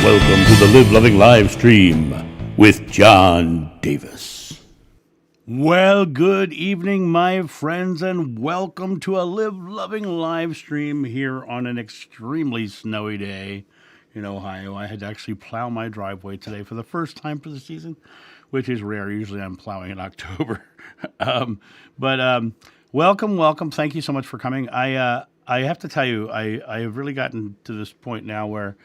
welcome to the Live Loving live stream with John Davis. Well, good evening, my friends, and welcome to a Live Loving live stream here on an extremely snowy day in Ohio. I had to actually plow my driveway today for the first time for the season, which is rare. Usually I'm plowing in October. But welcome. Thank you so much for coming. I have to tell you, I have really gotten to this point now where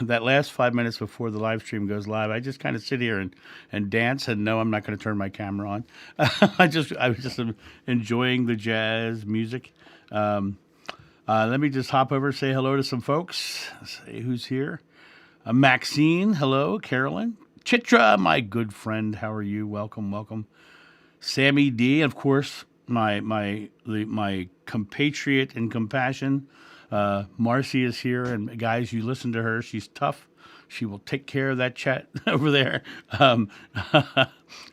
that last 5 minutes before the live stream goes live, I just kind of sit here and dance, and no, I'm not going to turn my camera on. I was just enjoying the jazz music. Let me just hop over, say hello to some folks. Say who's here. Maxine, hello. Carolyn. Chitra, my good friend, how are you? Welcome. Sammy D, of course, my compatriot in compassion. Marcy is here, and guys, you listen to her. She's tough. She will take care of that chat over there.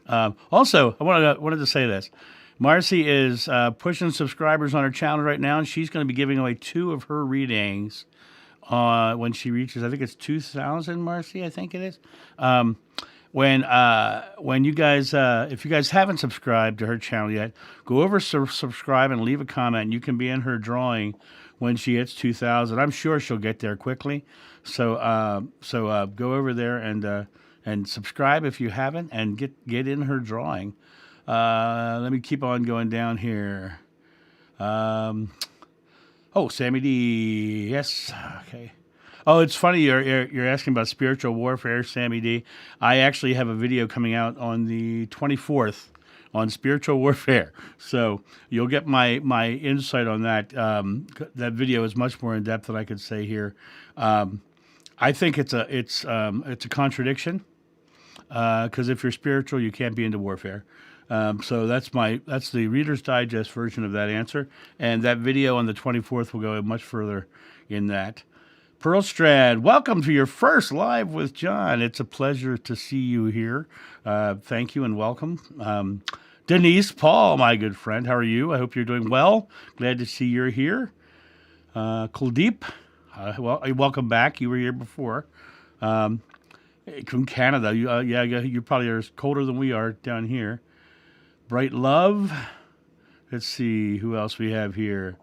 Also, I wanted to say this. Marcy is pushing subscribers on her channel right now, and she's going to be giving away 2 of her readings when she reaches, I think it's 2,000, Marcy, I think it is. When you guys, if you guys haven't subscribed to her channel yet, go over, subscribe, and leave a comment, and you can be in her drawing when she hits 2,000. I'm sure she'll get there quickly. So go over there and subscribe if you haven't, and get in her drawing. Let me keep on going down here. Sammy D. Yes. Okay. Oh, it's funny you're asking about spiritual warfare, Sammy D. I actually have a video coming out on the 24th on spiritual warfare, so you'll get my insight on that. That video is much more in depth than I could say here. I think it's a contradiction, because if you're spiritual, you can't be into warfare. So that's the Reader's Digest version of that answer, and that video on the 24th will go much further in that. Pearl Strad, welcome to your first live with John. It's a pleasure to see you here. Thank you and welcome. Denise Paul, my good friend, how are you? I hope you're doing well. Glad to see you're here. Kuldeep, welcome back. You were here before. From Canada. You probably are colder than we are down here. Bright Love. Let's see who else we have here.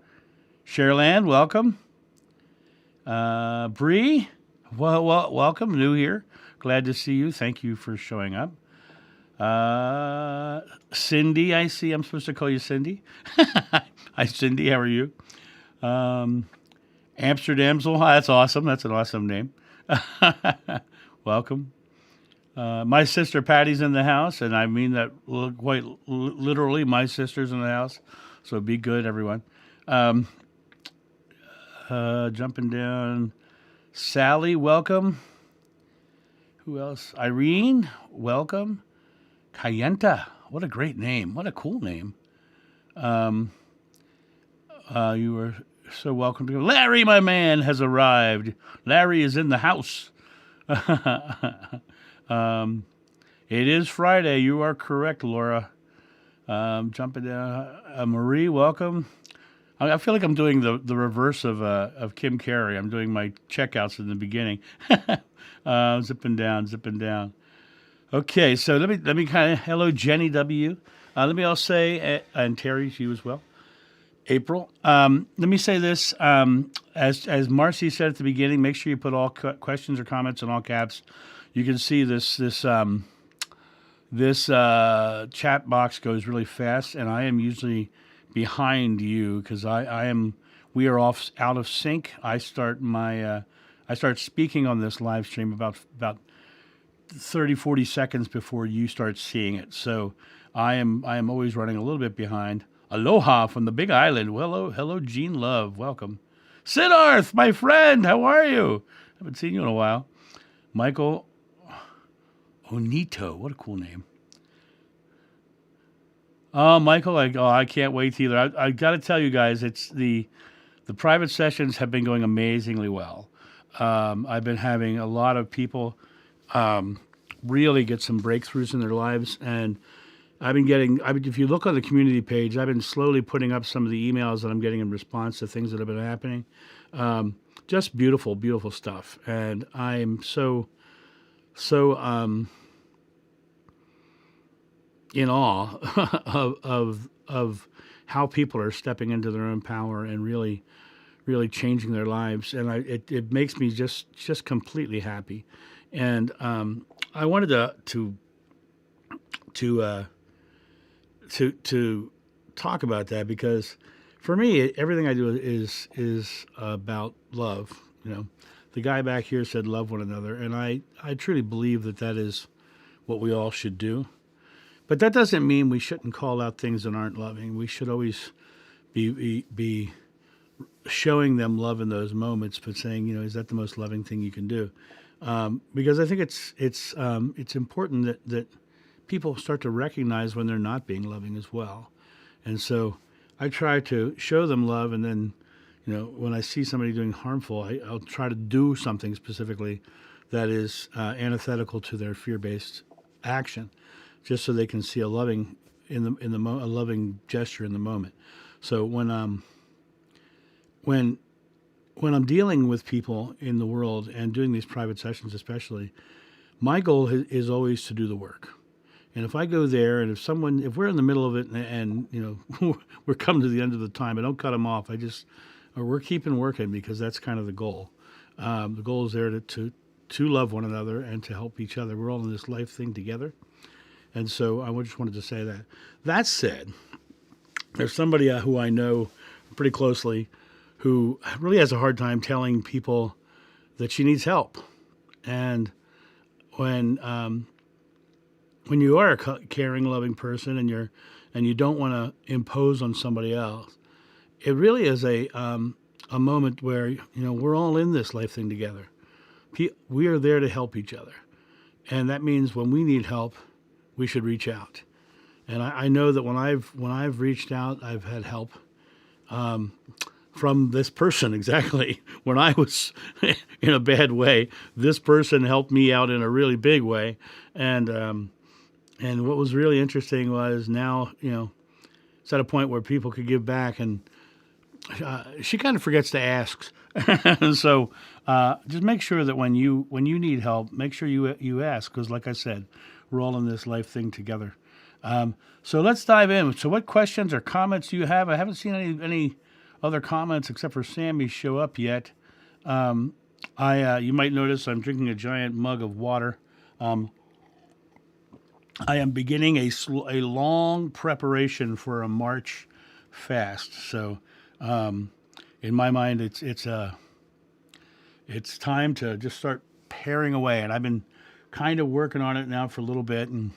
Cherland, welcome. Bree, welcome, new here. Glad to see you. Thank you for showing up. Cindy, I see. I'm supposed to call you Cindy. Hi, Cindy. How are you? Amsterdamsel. Hi, that's awesome. That's an awesome name. Welcome. My sister Patty's in the house, and I mean that quite literally. My sister's in the house, so be good, everyone. Jumping down. Sally, welcome. Who else? Irene, welcome. Kayenta, what a great name. What a cool name. You are so welcome to go. Larry, my man, has arrived. Larry is in the house. It is Friday. You are correct, Laura. Jumping down. Marie, welcome. I feel like I'm doing the reverse of Kim Carey. I'm doing my checkouts in the beginning. Zipping down. Okay, so let me kind of hello Jenny W. Let me also say and Terry, you as well. April. Let me say this. As Marcy said at the beginning, make sure you put all questions or comments in all caps. You can see this chat box goes really fast, and I am usually behind you because we are out of sync. I start speaking on this live stream about 30-40 seconds before you start seeing it. So I am always running a little bit behind. Aloha from the Big Island. Well, hello Gene Love. Welcome. Siddharth, my friend, how are you? Haven't seen you in a while. Michael Onito, what a cool name. Oh, Michael, I can't wait either. I got to tell you guys, it's the private sessions have been going amazingly well. I've been having a lot of people really get some breakthroughs in their lives, and if you look on the community page, I've been slowly putting up some of the emails that I'm getting in response to things that have been happening. just beautiful, beautiful stuff. And I'm so in awe of how people are stepping into their own power and really changing their lives. And it makes me just completely happy. And I wanted to talk about that because for me, everything I do is about love. The guy back here said love one another, and I truly believe that is what we all should do. But that doesn't mean we shouldn't call out things that aren't loving. We should always be showing them love in those moments, but saying, is that the most loving thing you can do? Because I think it's important that people start to recognize when they're not being loving as well. And so I try to show them love, and then, when I see somebody doing harmful, I'll try to do something specifically that is antithetical to their fear-based action, just so they can see a loving a loving gesture in the moment. So when I'm dealing with people in the world and doing these private sessions, especially, my goal is always to do the work. And if I go there, and if we're in the middle of it, and we're coming to the end of the time, I don't cut them off. We're keeping working, because that's kind of the goal. The goal is there to love one another and to help each other. We're all in this life thing together. And so I just wanted to say that. That said, there's somebody who I know pretty closely who really has a hard time telling people that she needs help. And when you are a caring, loving person, and you don't want to impose on somebody else, it really is a moment where we're all in this life thing together. We are there to help each other, and that means when we need help, we should reach out. And I know that when I've reached out, I've had help from this person. Exactly. When I was in a bad way, this person helped me out in a really big way. And what was really interesting was now, it's at a point where people could give back, and she kind of forgets to ask. So just make sure that when you need help, make sure you ask, because like I said, we're all in this life thing together. So let's dive in. So what questions or comments do you have? I haven't seen any other comments except for Sammy show up yet. You might notice I'm drinking a giant mug of water. I am beginning a long preparation for a March fast. So in my mind, it's time to just start paring away. And I've been kind of working on it now for a little bit, and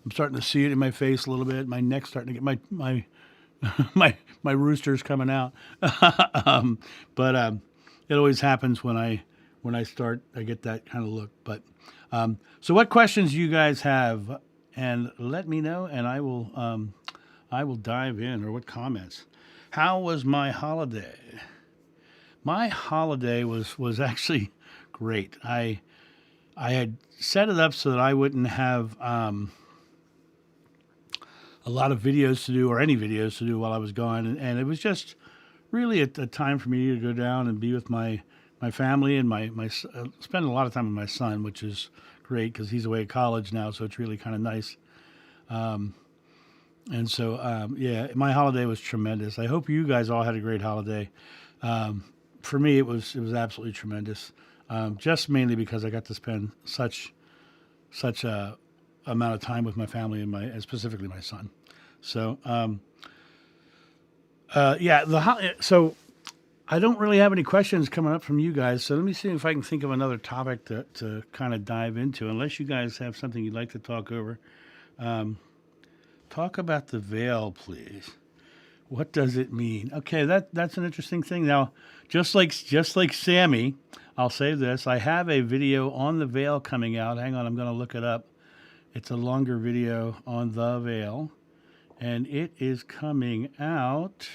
I'm starting to see it in my face a little bit. My neck's starting to get my rooster's coming out. But it always happens when I start, I get that kind of look. But so what questions do you guys have? And let me know, and I will dive in. Or what comments? How was my holiday? My holiday was actually great. I had set it up so that I wouldn't have a lot of videos to do, or any videos to do while I was gone. And it was just really a time for me to go down and be with my family, and spend a lot of time with my son, which is great because he's away at college now, so it's really kind of nice. And so, yeah, my holiday was tremendous. I hope you guys all had a great holiday. For me, it was absolutely tremendous. Just mainly because I got to spend such a amount of time with my family and specifically my son. So, so I don't really have any questions coming up from you guys. So let me see if I can think of another topic to kind of dive into, unless you guys have something you'd like to talk over. Talk about the veil, please. What does it mean? Okay, that's an interesting thing. Now, just like Sammy, I'll say this. I have a video on the veil coming out. Hang on, I'm going to look it up. It's a longer video on the veil, and it is coming out.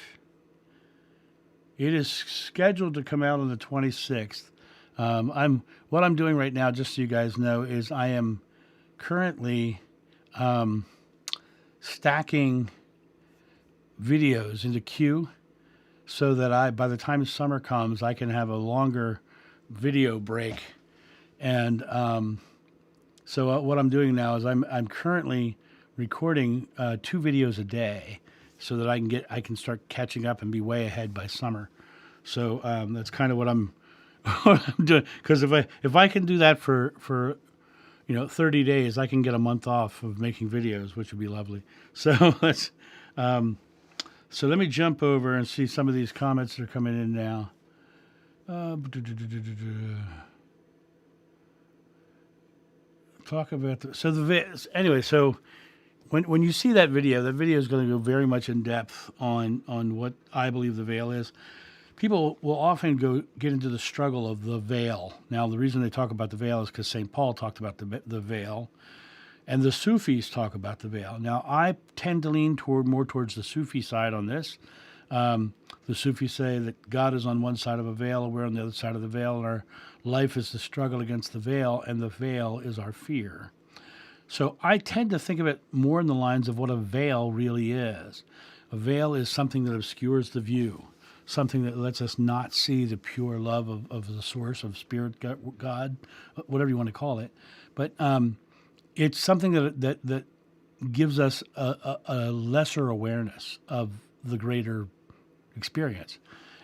It is scheduled to come out on the 26th. What I'm doing right now, just so you guys know, is I am currently stacking videos into queue so that by the time summer comes, I can have a longer video break. And so what I'm doing now is I'm currently recording 2 videos a day, so that I can start catching up and be way ahead by summer. So that's kind of what I'm what I'm doing. Because if I can do that for 30 days, I can get a month off of making videos, which would be lovely. So so let me jump over and see some of these comments that are coming in now. Talk about anyway. So when you see that video is going to go very much in depth on what I believe the veil is. People will often get into the struggle of the veil. Now, the reason they talk about the veil is because St. Paul talked about the veil, and the Sufis talk about the veil. Now, I tend to lean more towards the Sufi side on this. The Sufis say that God is on one side of a veil, and we're on the other side of the veil, and our life is the struggle against the veil, and the veil is our fear. So I tend to think of it more in the lines of what a veil really is. A veil is something that obscures the view, something that lets us not see the pure love of the source of spirit, God, whatever you want to call it. But it's something that gives us a lesser awareness of the greater experience.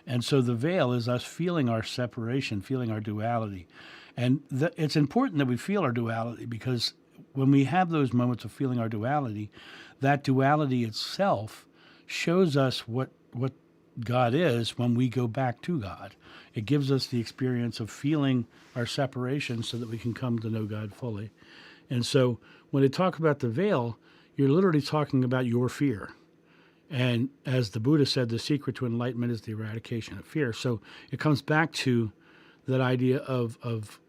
And so the veil is us feeling our separation, feeling our duality. And it's important that we feel our duality, because when we have those moments of feeling our duality, that duality itself shows us what God is when we go back to God. It gives us the experience of feeling our separation so that we can come to know God fully. And so when they talk about the veil, you're literally talking about your fear. And as the Buddha said, the secret to enlightenment is the eradication of fear. So it comes back to that idea of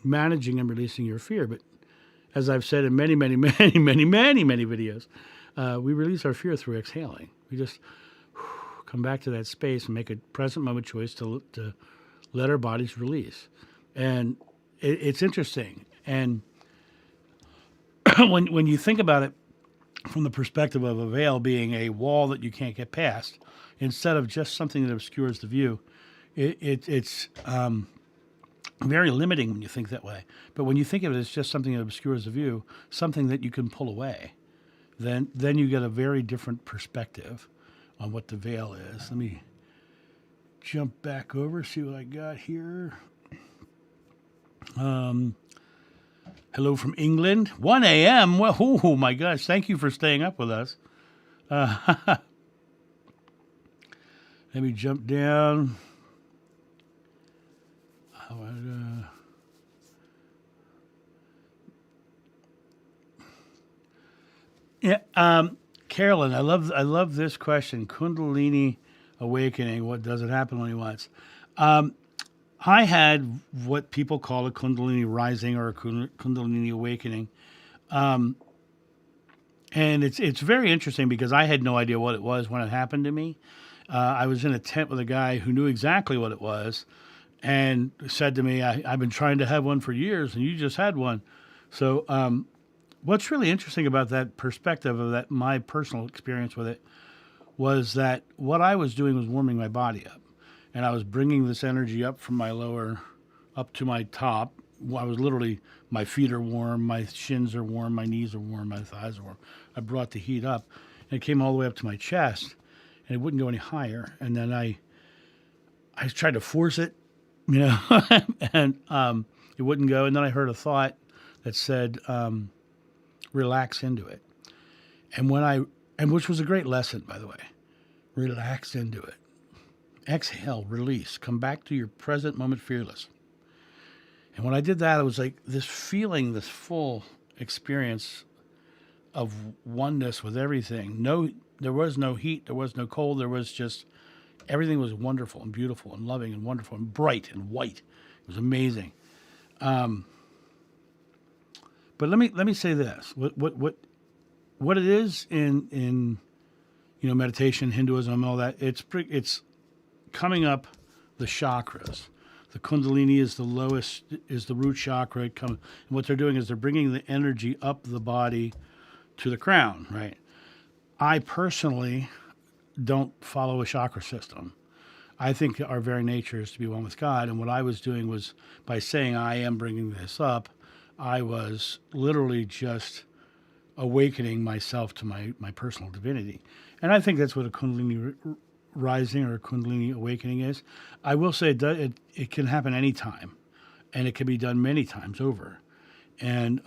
managing and releasing your fear. But as I've said in many, many, many, many, many, many videos, we release our fear through exhaling. We just come back to that space and make a present moment choice to let our bodies release. And it's interesting. And when you think about it from the perspective of a veil being a wall that you can't get past, instead of just something that obscures the view, it's very limiting when you think that way. But when you think of it as just something that obscures the view, something that you can pull away, then you get a very different perspective on what the veil is. Let me jump back over, see what I got here. Hello from England. 1 a.m. Well, oh my gosh, thank you for staying up with us. Let me jump down. Yeah, Carolyn, I love this question. Kundalini Awakening. What does it happen when he wants? I had what people call a Kundalini rising or a Kundalini awakening. And it's very interesting because I had no idea what it was when it happened to me. I was in a tent with a guy who knew exactly what it was and said to me, I've been trying to have one for years and you just had one. So what's really interesting about that perspective of that, my personal experience with it, was that what I was doing was warming my body up. And I was bringing this energy up from my lower, up to my top. I was literally, my feet are warm, my shins are warm, my knees are warm, my thighs are warm. I brought the heat up, and it came all the way up to my chest, and it wouldn't go any higher. And then I tried to force it, and it wouldn't go. And then I heard a thought that said, relax into it. And which was a great lesson, by the way, relax into it. Exhale, release, come back to your present moment fearless. And when I did that, it was like this feeling, this full experience of oneness with everything. There was no heat, there was no cold, there was just, everything was wonderful and beautiful and loving and wonderful and bright and white. It was amazing. But let me say this. What it is in meditation, Hinduism, and all that, it's coming up the chakras. The Kundalini is the lowest, is the root chakra. And what they're doing is they're bringing the energy up the body to the crown, right? I personally don't follow a chakra system. I think our very nature is to be one with God. And what I was doing was, by saying I am bringing this up, I was literally just awakening myself to my personal divinity. And I think that's what a Kundalini rising or a Kundalini awakening is. I will say it can happen anytime, and it can be done many times over. And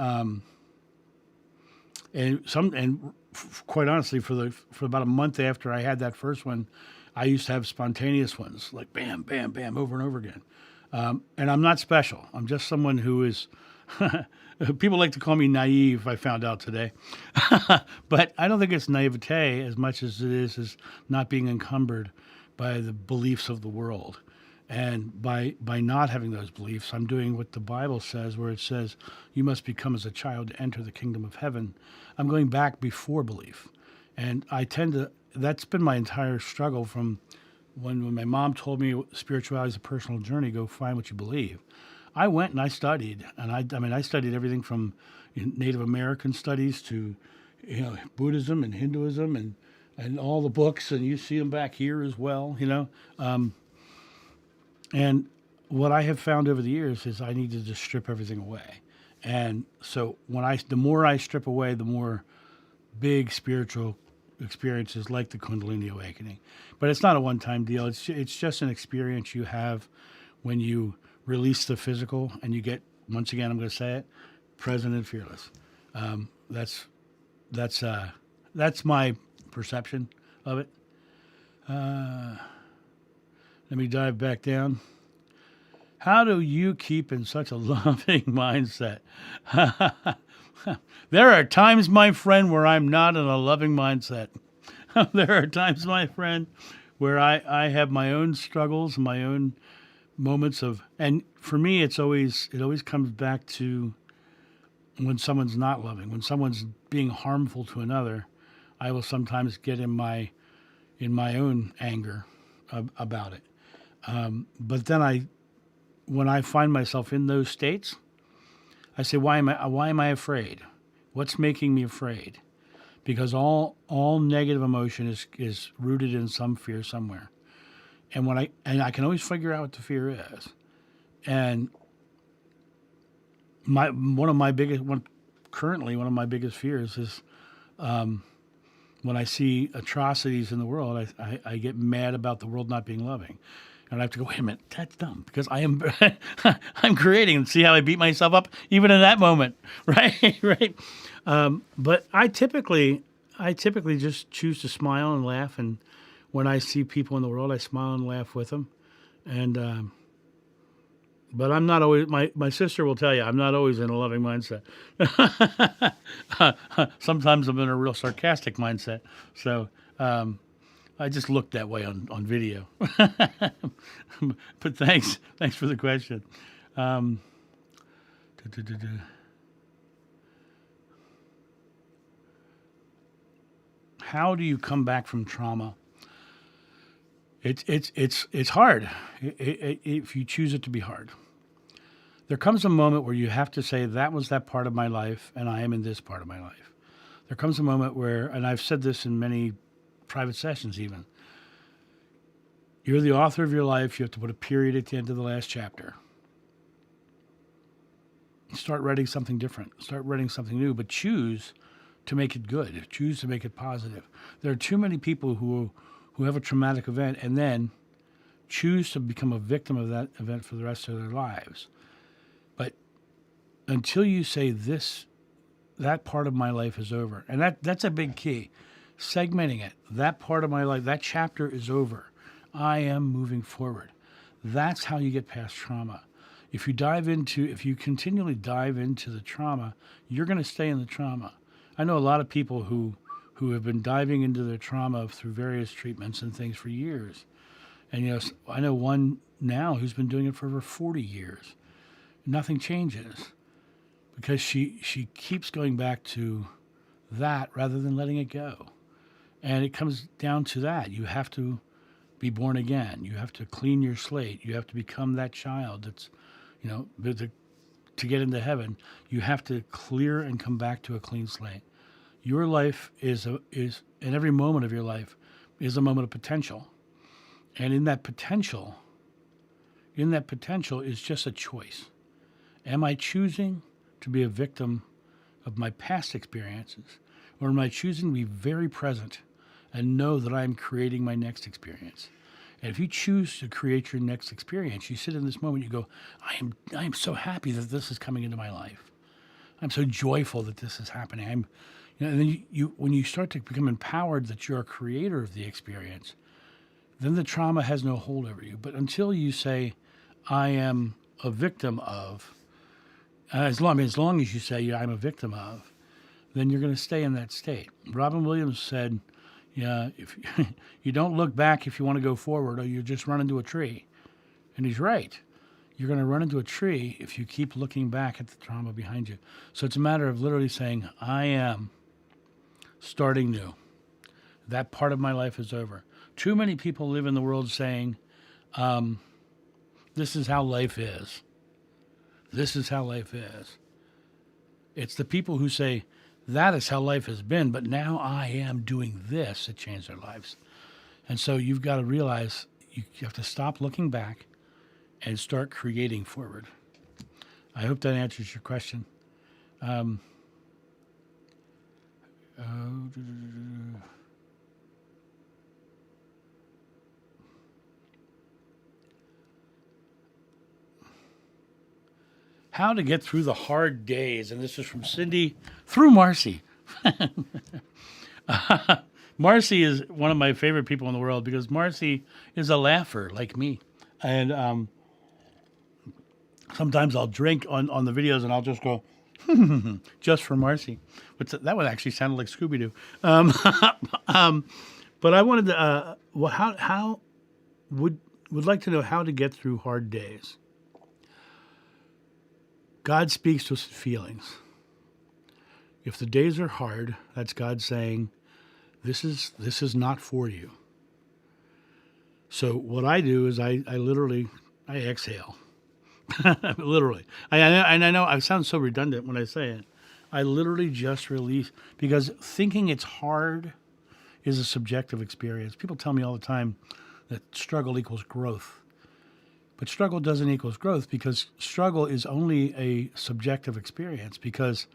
quite honestly, for about a month after I had that first one, I used to have spontaneous ones, like bam, bam, bam, over and over again. And I'm not special. I'm just someone who is. People like to call me naive, I found out today. But I don't think it's naivete as much as it is not being encumbered by the beliefs of the world. And by not having those beliefs, I'm doing what the Bible says, where it says, you must become as a child to enter the kingdom of heaven. I'm going back before belief. And that's been my entire struggle from when my mom told me spirituality is a personal journey, go find what you believe. I went and I studied, and I studied everything from Native American studies to, Buddhism and Hinduism and all the books, and you see them back here as well, And what I have found over the years is I need to just strip everything away. And so the more I strip away, the more big spiritual experiences like the Kundalini Awakening. But it's not a one-time deal. It's just an experience you have when you release the physical and you get, once again, I'm going to say it, present and fearless. That's my perception of it. Let me dive back down. How do you keep in such a loving mindset? There are times, my friend, where I'm not in a loving mindset. There are times, my friend, where I have my own struggles, my own moments and for me, it always comes back to when someone's not loving, when someone's being harmful to another. I will sometimes get in my own anger about it. But then when I find myself in those states, I say, why am I afraid? What's making me afraid? Because all negative emotion is rooted in some fear somewhere. And I can always figure out what the fear is. And one of my biggest fears is when I see atrocities in the world, I get mad about the world not being loving. And I have to go, wait a minute, that's dumb, because I'm creating, and see how I beat myself up even in that moment, right? Right. But I typically just choose to smile and laugh, and when I see people in the world, I smile and laugh with them. And but I'm not always. My sister will tell you I'm not always in a loving mindset. Sometimes I'm in a real sarcastic mindset. So I just look that way on video. But thanks for the question. How do you come back from trauma? It's hard if you choose it to be hard. There comes a moment where you have to say, that was that part of my life, and I am in this part of my life. There comes a moment where, and I've said this in many private sessions even, you're the author of your life. You have to put a period at the end of the last chapter. Start writing something different. Start writing something new, but choose to make it good. Choose to make it positive. There are too many people who have a traumatic event and then choose to become a victim of that event for the rest of their lives. But until you say that part of my life is over, and that's a big key, segmenting it, that part of my life, that chapter is over. I am moving forward. That's how you get past trauma. If you continually dive into the trauma, you're going to stay in the trauma. I know a lot of people who have been diving into their trauma through various treatments and things for years. And, I know one now who's been doing it for over 40 years. Nothing changes because she keeps going back to that rather than letting it go. And it comes down to that. You have to be born again. You have to clean your slate. You have to become that child that's, to get into heaven, you have to clear and come back to a clean slate. Your life is and every moment of your life is a moment of potential. And in that potential is just a choice. Am I choosing to be a victim of my past experiences, or am I choosing to be very present and know that I'm creating my next experience? And if you choose to create your next experience, you sit in this moment, you go, I am so happy that this is coming into my life. I'm so joyful that this is happening. And then you when you start to become empowered that you're a creator of the experience, then the trauma has no hold over you. But until you say, I am a victim of, as long as you say, I'm a victim of, then you're going to stay in that state. Robin Williams said, yeah, if you don't look back if you want to go forward, or you just run into a tree. And he's right. You're going to run into a tree if you keep looking back at the trauma behind you. So it's a matter of literally saying, I am starting new. That part of my life is over. Too many people live in the world saying, this is how life is. This is how life is. It's the people who say, that is how life has been, but now I am doing this that change their lives. And so you've got to realize you have to stop looking back and start creating forward. I hope that answers your question. How to get through the hard days. And this is from Cindy through Marcy. Marcy is one of my favorite people in the world because Marcy is a laugher like me. And sometimes I'll drink on the videos and I'll just go, just for Marcy. That one actually sounded like Scooby-Doo. But I wanted to, how would like to know how to get through hard days. God speaks to us in feelings. If the days are hard, that's God saying, this is not for you. So what I do is I literally exhale. Literally. I know I sound so redundant when I say it. I literally just release, because thinking it's hard is a subjective experience. People tell me all the time that struggle equals growth. But struggle doesn't equal growth, because struggle is only a subjective experience, because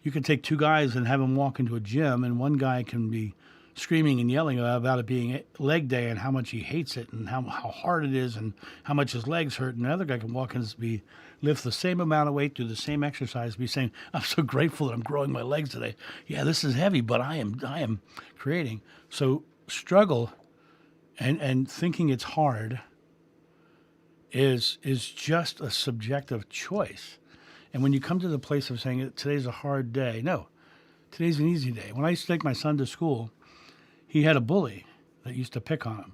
you can take two guys and have them walk into a gym, and one guy can be screaming and yelling about it being leg day and how much he hates it and how hard it is and how much his legs hurt. And the other guy can walk in and lift the same amount of weight, do the same exercise, be saying, I'm so grateful that I'm growing my legs today. Yeah, this is heavy, but I am creating. So struggle and thinking it's hard is just a subjective choice. And when you come to the place of saying today's a hard day, no, today's an easy day. When I used to take my son to school, he had a bully that used to pick on him.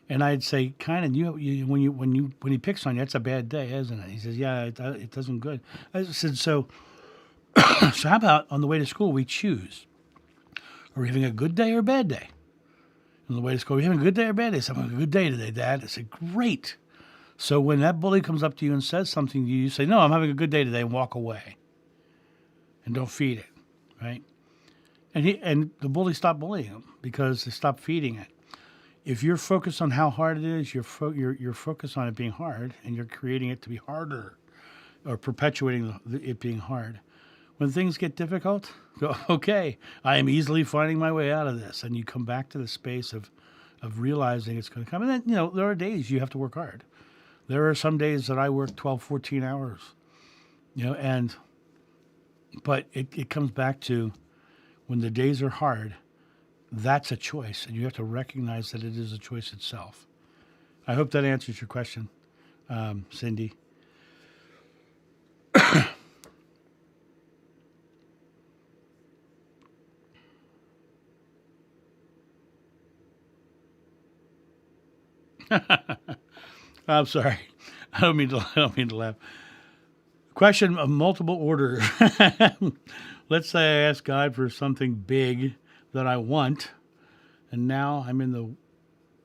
And I'd say, kind of, when he picks on you, that's a bad day, isn't it? He says, yeah, it doesn't good. I said, so how about on the way to school, we choose. Are we having a good day or a bad day? On the way to school, are we having a good day or a bad day? I said, I'm having a good day today, Dad. I said, great. So when that bully comes up to you and says something to you, you say, no, I'm having a good day today, and walk away. And don't feed it, right? And the bully stopped bullying him because they stopped feeding it. If you're focused on how hard it is, you're focused on it being hard, and you're creating it to be harder, or perpetuating it being hard. When things get difficult, go, okay, I am easily finding my way out of this. And you come back to the space of realizing it's going to come. And then, there are days you have to work hard. There are some days that I work 12, 14 hours, but it comes back to when the days are hard, that's a choice, and you have to recognize that it is a choice itself. I hope that answers your question, Cindy. I'm sorry. I don't mean to laugh. Question of multiple order. Let's say I ask God for something big that I want, and now I'm in the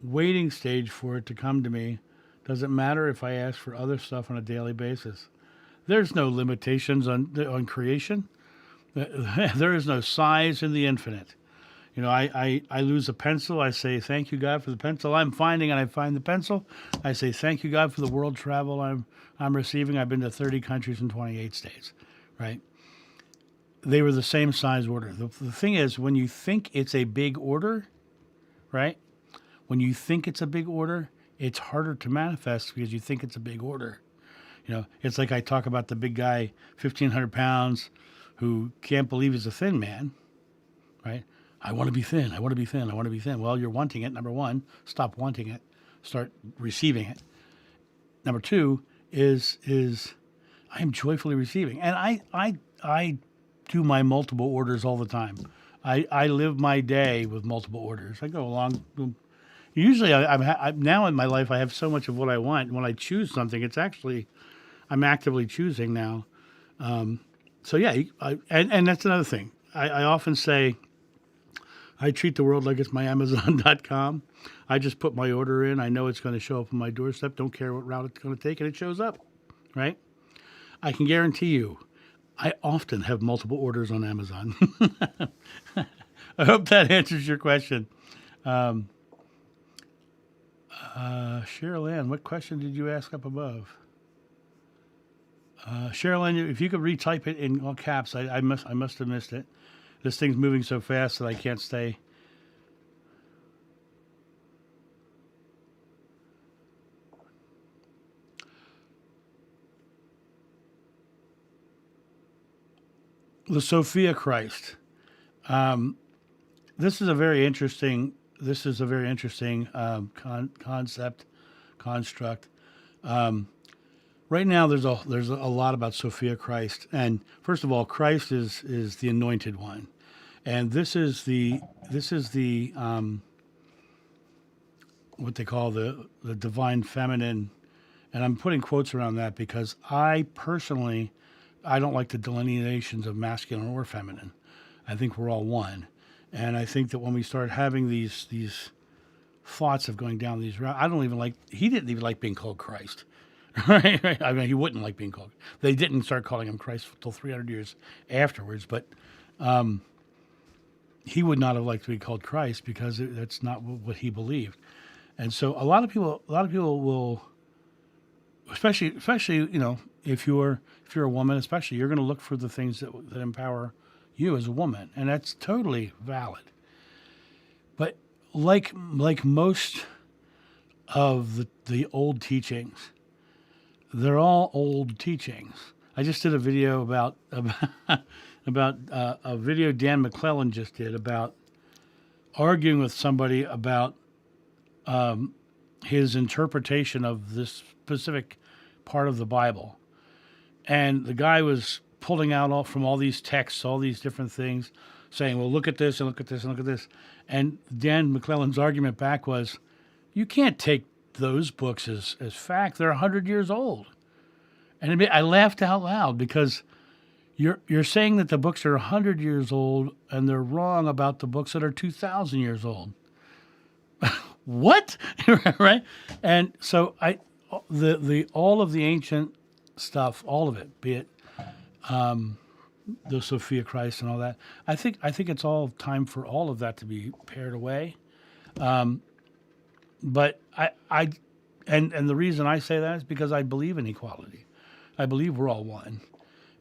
waiting stage for it to come to me. Does it matter if I ask for other stuff on a daily basis? There's no limitations on creation. There is no size in the infinite. I lose a pencil. I say, thank you, God, for the pencil I'm finding, and I find the pencil. I say, thank you, God, for the world travel I'm receiving. I've been to 30 countries in 28 states, right? They were the same size order. The thing is, when you think it's a big order, right? When you think it's a big order, it's harder to manifest because you think it's a big order. It's like I talk about the big guy, 1,500 pounds, who can't believe he's a thin man, right? I want to be thin. I want to be thin. I want to be thin. Well, you're wanting it. Number one, stop wanting it. Start receiving it. Number two is I am joyfully receiving, and I do my multiple orders all the time. I live my day with multiple orders. I go along. Usually, I'm now in my life, I have so much of what I want. When I choose something, it's actually I'm actively choosing now. So yeah, and that's another thing. I often say I treat the world like it's my Amazon.com. I just put my order in. I know it's going to show up on my doorstep. Don't care what route it's going to take, and it shows up, right? I can guarantee you, I often have multiple orders on Amazon. I hope that answers your question. Cheryl Ann, what question did you ask up above? Cheryl Ann, if you could retype it in all caps, I must have missed it. This thing's moving so fast that I can't stay. The Sophia Christ. This is a very interesting. This is a very interesting concept, construct. Right now, there's a lot about Sophia Christ, and first of all, Christ is the anointed one, and this is the what they call the divine feminine, and I'm putting quotes around that because I personally I don't like the delineations of masculine or feminine. I think we're all one, and I think that when we start having these thoughts of going down these routes, I don't even like. He didn't even like being called Christ. Right? I mean, he wouldn't like being called. They didn't start calling him Christ until 300 years afterwards, but he would not have liked to be called Christ because that's not what he believed. And so a lot of people will, especially if you're a woman, especially you're going to look for the things that empower you as a woman, and that's totally valid. But like most of the old teachings. They're all old teachings. I just did a video about a video Dan McClellan just did about arguing with somebody about his interpretation of this specific part of the Bible, and the guy was pulling out from all these texts, all these different things, saying, "Well, look at this and look at this and look at this," and Dan McClellan's argument back was, "You can't take those books as fact. They're 100 years old." And I laughed out loud because you're saying that the books are 100 years old and they're wrong about the books that are 2,000 years old. What? Right? And so the all of the ancient stuff, all of it, be it the Sophia Christ and all that, I think it's all time for all of that to be pared away. But and the reason I say that is because I believe in equality. I believe we're all one.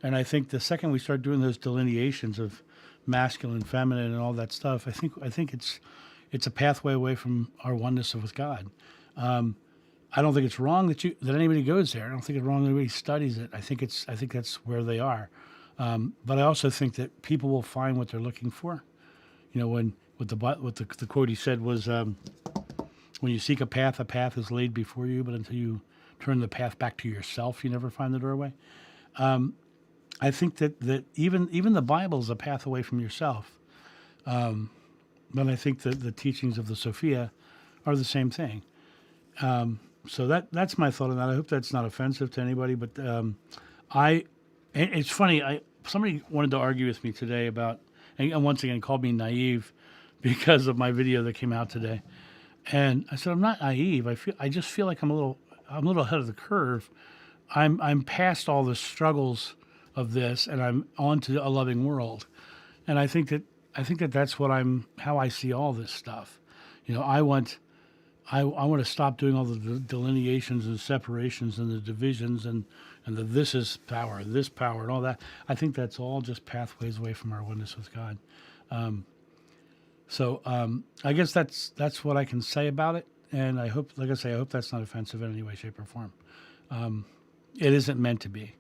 And I think the second we start doing those delineations of masculine, feminine, and all that stuff, I think it's a pathway away from our oneness with God. I don't think it's wrong that anybody goes there. I don't think it's wrong that anybody studies it. I think that's where they are. But I also think that people will find what they're looking for. What the quote he said was, when you seek a path is laid before you, but until you turn the path back to yourself, you never find the doorway. I think that even the Bible is a path away from yourself. But I think that the teachings of the Sophia are the same thing. So that's my thought on that. I hope that's not offensive to anybody, but it's funny. Somebody wanted to argue with me today about, and once again called me naive because of my video that came out today. And I said, I'm not naive. I just feel like I'm a little ahead of the curve. I'm past all the struggles of this, and I'm on to a loving world. And I think that I think that that's how I see all this stuff. I want to stop doing all the delineations and separations and the divisions and the this power, and all that. I think that's all just pathways away from our oneness with God. So I guess that's what I can say about it. And I hope, like I say, I hope that's not offensive in any way, shape, or form. It isn't meant to be.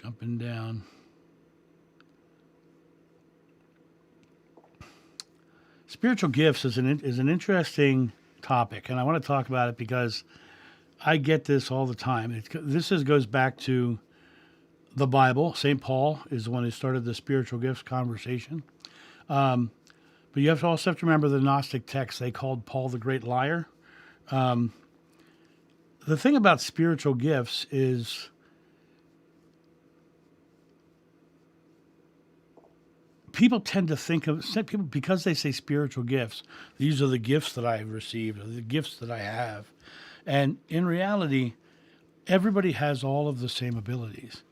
Jumping down. Spiritual gifts is an interesting topic, and I want to talk about it because I get this all the time. Goes back to the Bible. St. Paul is the one who started the spiritual gifts conversation. But you also have to remember the Gnostic texts. They called Paul the great liar. The thing about spiritual gifts is people tend to think of people because they say spiritual gifts. These are the gifts that I've received, or the gifts that I have. And in reality, everybody has all of the same abilities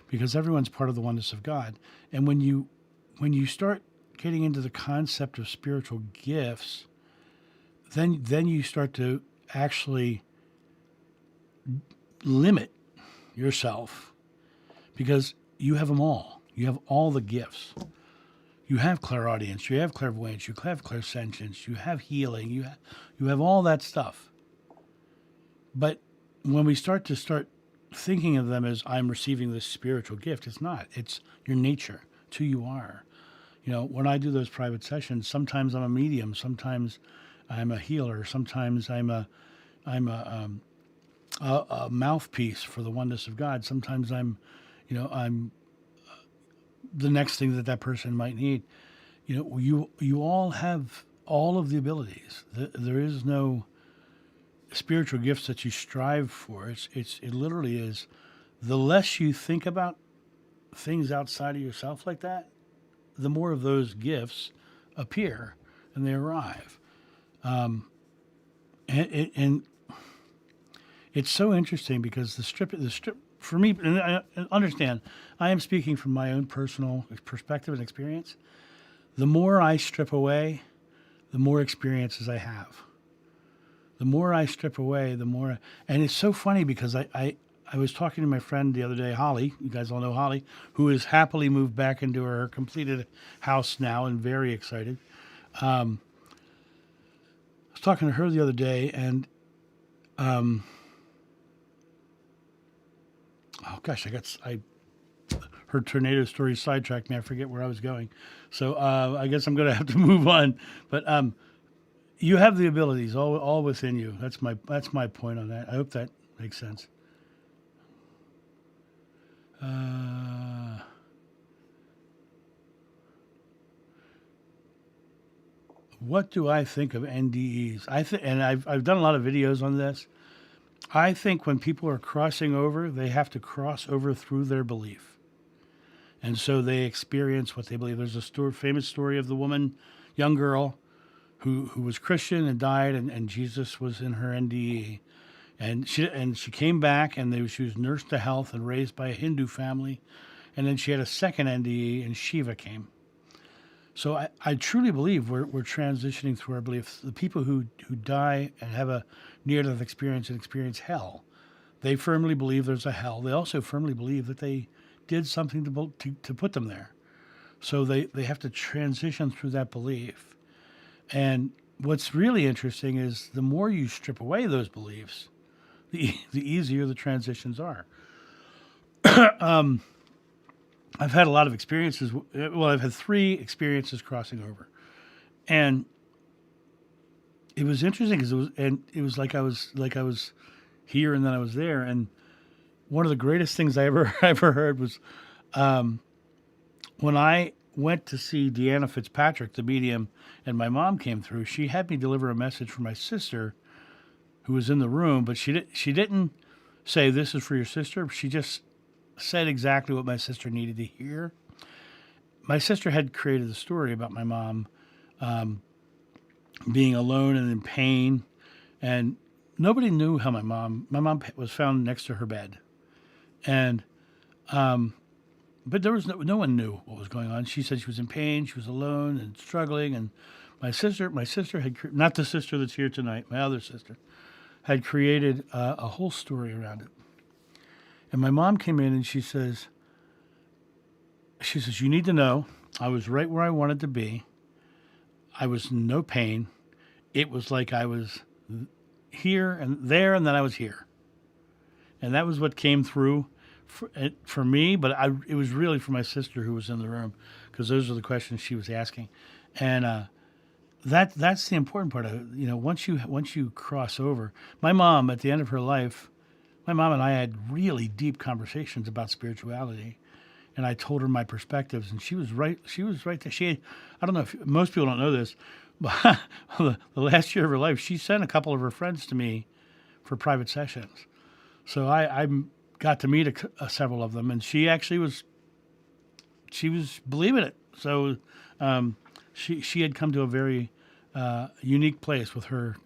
because everyone's part of the oneness of God. And when you start getting into the concept of spiritual gifts, then you start to actually limit yourself because you have them all. You have all the gifts. You have clairaudience, you have clairvoyance, you have clairsentience, you have healing, you have all that stuff. But when we start thinking of them as I'm receiving this spiritual gift, it's not. It's your nature. It's who you are. When I do those private sessions, sometimes I'm a medium, sometimes I'm a healer, sometimes I'm a mouthpiece for the oneness of God. Sometimes I'm the next thing that person might need. You all have all of the abilities. There is no spiritual gifts that you strive for. It literally is, the less you think about things outside of yourself like that, the more of those gifts appear and they arrive. And it's so interesting because the strip for me, and I understand, I am speaking from my own personal perspective and experience. The more I strip away, the more experiences I have. The more I strip away, the more, and it's so funny because I was talking to my friend the other day, Holly. You guys all know Holly, who has happily moved back into her completed house now and very excited. I was talking to her the other day, and oh gosh, her tornado story sidetracked me. I forget where I was going. So I guess I'm going to have to move on. But you have the abilities all within you. That's my point on that. I hope that makes sense. What do I think of NDEs? And I've done a lot of videos on this. I think when people are crossing over, they have to cross over through their belief. And so they experience what they believe. There's a famous story of the woman, young girl, who was Christian and died, and Jesus was in her NDE. And she came back, and she was nursed to health and raised by a Hindu family. And then she had a second NDE, and Shiva came. So I truly believe we're transitioning through our beliefs. The people who die and have a near-death experience and experience hell, they firmly believe there's a hell. They also firmly believe that they did something to put them there. So they have to transition through that belief. And what's really interesting is the more you strip away those beliefs, the easier the transitions are. I've had a lot of experiences. Well, I've had 3 experiences crossing over, and it was interesting because it was like I was here and then I was there. And one of the greatest things I ever heard was when I went to see Deanna Fitzpatrick, the medium, and my mom came through. She had me deliver a message for my sister, who was in the room, but she didn't say this is for your sister. She just said exactly what my sister needed to hear. My sister had created a story about my mom being alone and in pain, and nobody knew how my mom was found next to her bed. And, but there was no one knew what was going on. She said she was in pain. She was alone and struggling. And my sister had, not the sister that's here tonight, my other sister, had created a whole story around it. And my mom came in and she says, you need to know, I was right where I wanted to be. I was in no pain. It was like I was here and there, and then I was here. And that was what came through for me, but it was really for my sister who was in the room, because those are the questions she was asking. And that's the important part of it. You know, once you cross over. My mom, at the end of her life, my mom and I had really deep conversations about spirituality. And I told her my perspectives, and she was right. She was right there. I don't know if most people don't know this, but the last year of her life, she sent a couple of her friends to me for private sessions. So I got to meet several of them, and she actually was believing it. So she had come to a very unique place with her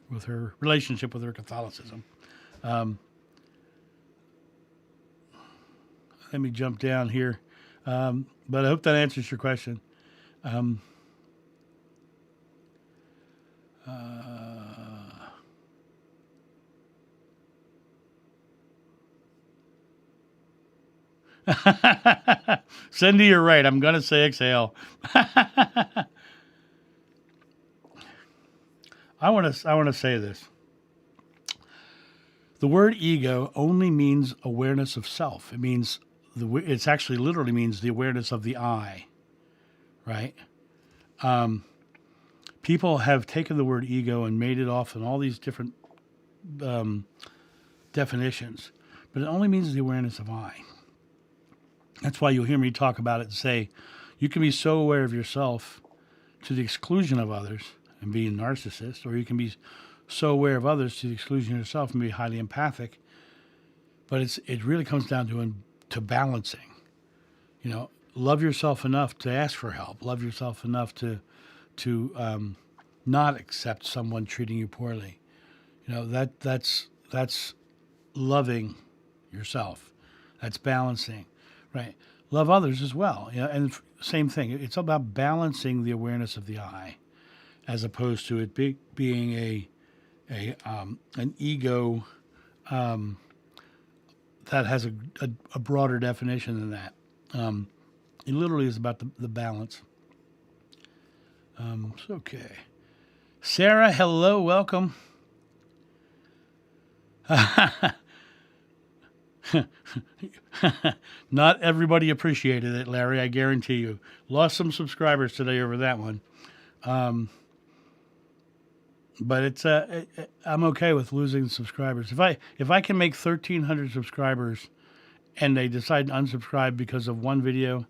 relationship with her Catholicism. Let me jump down here. But I hope that answers your question. Cindy, you're right. I'm going to say exhale. I want to say this. The word ego only means awareness of self. It means it's actually literally means the awareness of the I, right? People have taken the word ego and made it off in all these different definitions, but it only means the awareness of I. That's why you'll hear me talk about it and say, you can be so aware of yourself to the exclusion of others and be a narcissist, or you can be so aware of others to the exclusion of yourself and be highly empathic. But it really comes down to balancing. You know, love yourself enough to ask for help. Love yourself enough to not accept someone treating you poorly. You know, that's loving yourself. That's balancing, right? Love others as well. You know, and same thing. It's about balancing the awareness of the I, as opposed to it being an ego that has a broader definition than that. It literally is about the balance. Okay. Sarah, hello, welcome. Not everybody appreciated it, Larry, I guarantee you. Lost some subscribers today over that one. But it's I'm okay with losing subscribers. If I can make 1,300 subscribers and they decide to unsubscribe because of one video,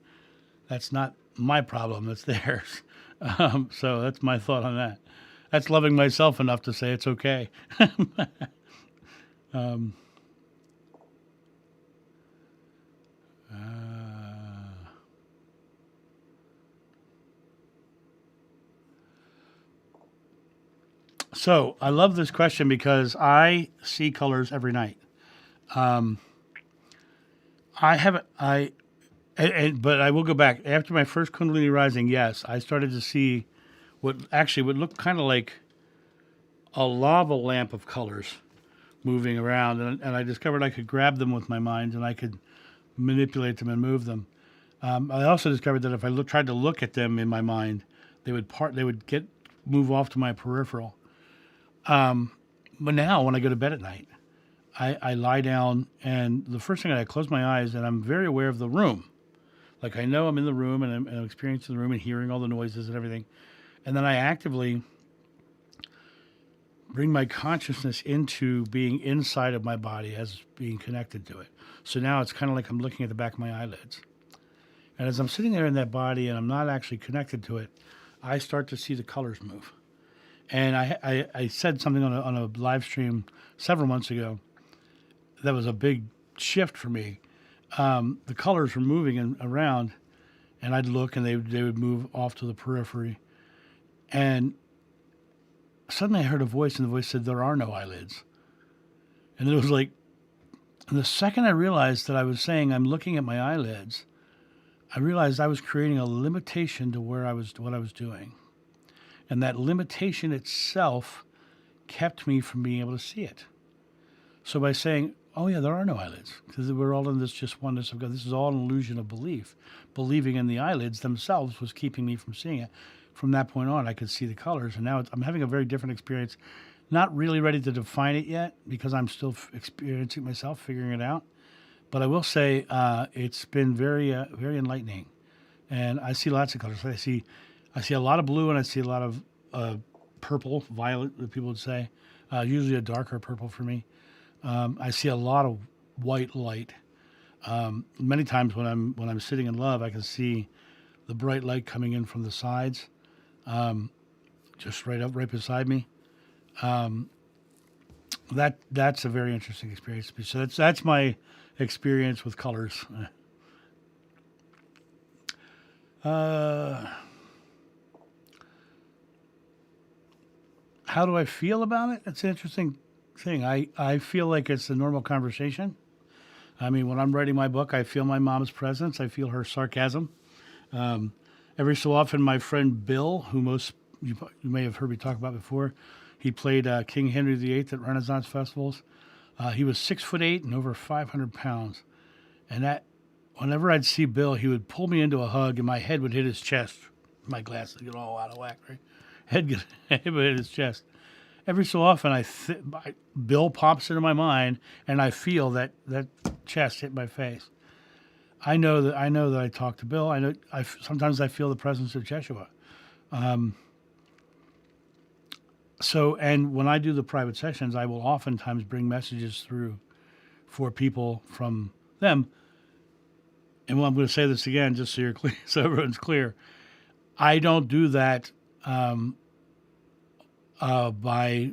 that's not my problem. That's theirs. So that's my thought on that. That's loving myself enough to say it's okay. So I love this question because I see colors every night. But I will go back. After my first Kundalini rising, yes, I started to see what would look kind of like a lava lamp of colors moving around. And I discovered I could grab them with my mind and I could manipulate them and move them. I also discovered that if I tried to look at them in my mind, they would move off to my peripheral. But now when I go to bed at night, I lie down and the first thing I close my eyes and I'm very aware of the room. Like I know I'm in the room and I'm experiencing the room and hearing all the noises and everything. And then I actively bring my consciousness into being inside of my body as being connected to it. So now it's kind of like I'm looking at the back of my eyelids. And as I'm sitting there in that body and I'm not actually connected to it, I start to see the colors move. And I said something on a live stream several months ago that was a big shift for me. The colors were moving around, and I'd look, and they would move off to the periphery. And suddenly I heard a voice, and the voice said, "There are no eyelids." And then it was like, and the second I realized that I was saying I'm looking at my eyelids, I realized I was creating a limitation to what I was doing. And that limitation itself kept me from being able to see it. So by saying, oh yeah, there are no eyelids, because we're all in this just oneness of God. This is all an illusion of belief. Believing in the eyelids themselves was keeping me from seeing it. From that point on, I could see the colors. And now I'm having a very different experience. Not really ready to define it yet because I'm still experiencing it myself, figuring it out. But I will say it's been very enlightening. And I see lots of colors. I see a lot of blue and I see a lot of purple, violet, that people would say. Usually a darker purple for me. I see a lot of white light. Many times when I'm sitting in love, I can see the bright light coming in from the sides, just right beside me. That's a very interesting experience. So that's my experience with colors. How do I feel about it? It's an interesting thing. I feel like it's a normal conversation. I mean, when I'm writing my book, I feel my mom's presence. I feel her sarcasm. Every so often, my friend Bill, who you may have heard me talk about before, he played King Henry VIII at Renaissance festivals. He was 6'8" and over 500 pounds. And that, whenever I'd see Bill, he would pull me into a hug, and my head would hit his chest. My glasses get all out of whack, right? Head would hit his chest. Every so often, Bill pops into my mind, and I feel that chest hit my face. I know that I talk to Bill. Sometimes I feel the presence of Jeshua. And when I do the private sessions, I will oftentimes bring messages through for people from them. And I'm going to say this again, just so you're clear, so everyone's clear. I don't do that by I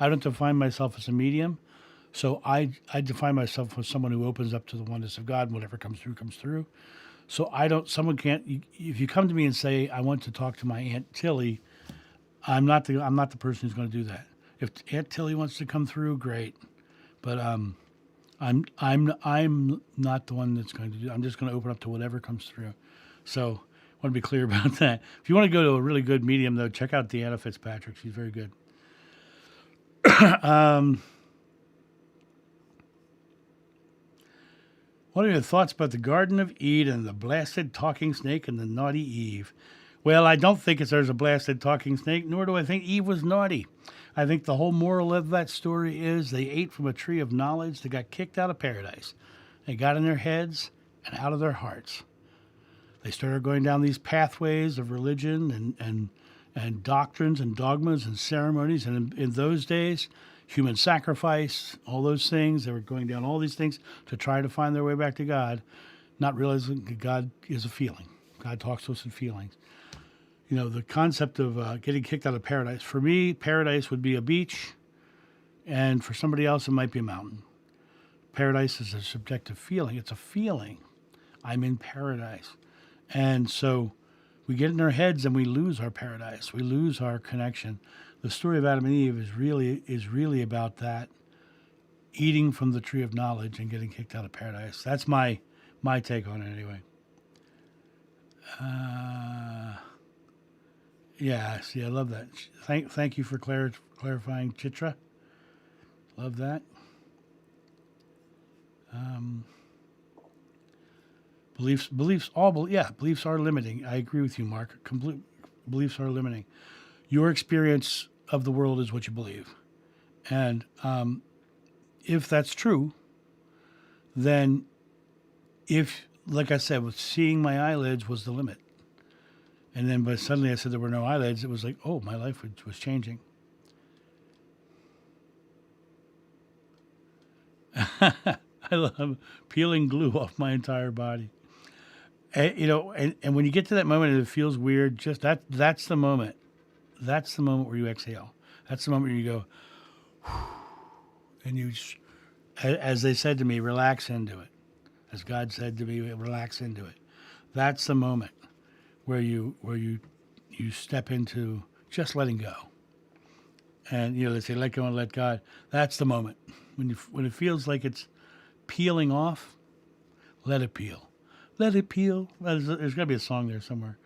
don't define myself as a medium. So I define myself as someone who opens up to the oneness of God, and whatever comes through, comes through. So someone can't, if you come to me and say, I want to talk to my Aunt Tilly, I'm not the person who's going to do that. If Aunt Tilly wants to come through, great. But I'm not the one that's going to do. I'm just going to open up to whatever comes through. So I want to be clear about that. If you want to go to a really good medium, though, check out Deanna Fitzpatrick. She's very good. What are your thoughts about the Garden of Eden, the blasted talking snake, and the naughty Eve? Well, I don't think there's a blasted talking snake, nor do I think Eve was naughty. I think the whole moral of that story is they ate from a tree of knowledge. They got kicked out of paradise. They got in their heads and out of their hearts. They started going down these pathways of religion and doctrines and dogmas and ceremonies. And in those days, human sacrifice, all those things, they were going down all these things to try to find their way back to God, not realizing that God is a feeling. God talks to us in feelings. You know, the concept of getting kicked out of paradise. For me, paradise would be a beach, and for somebody else, it might be a mountain. Paradise is a subjective feeling. It's a feeling. I'm in paradise. And so we get in our heads and we lose our paradise. We lose our connection. The story of Adam and Eve is really about that, eating from the tree of knowledge and getting kicked out of paradise. That's my take on it anyway. Yeah, see, I love that. Thank you for clarifying, Chitra. Love that. Beliefs are limiting. I agree with you, Mark. Beliefs are limiting. Your experience of the world is what you believe. And if that's true, then like I said, with seeing my eyelids was the limit. And then, but suddenly I said there were no eyelids. It was like, oh, my life was changing. I love peeling glue off my entire body. And when you get to that moment and it feels weird, just that's the moment. That's the moment where you exhale. That's the moment where you go, and you, as they said to me, relax into it. As God said to me, relax into it. That's the moment where you step into just letting go. And they say let go and let God. That's the moment when it feels like it's peeling off. Let it peel. Let it peel. There's got to be a song there somewhere.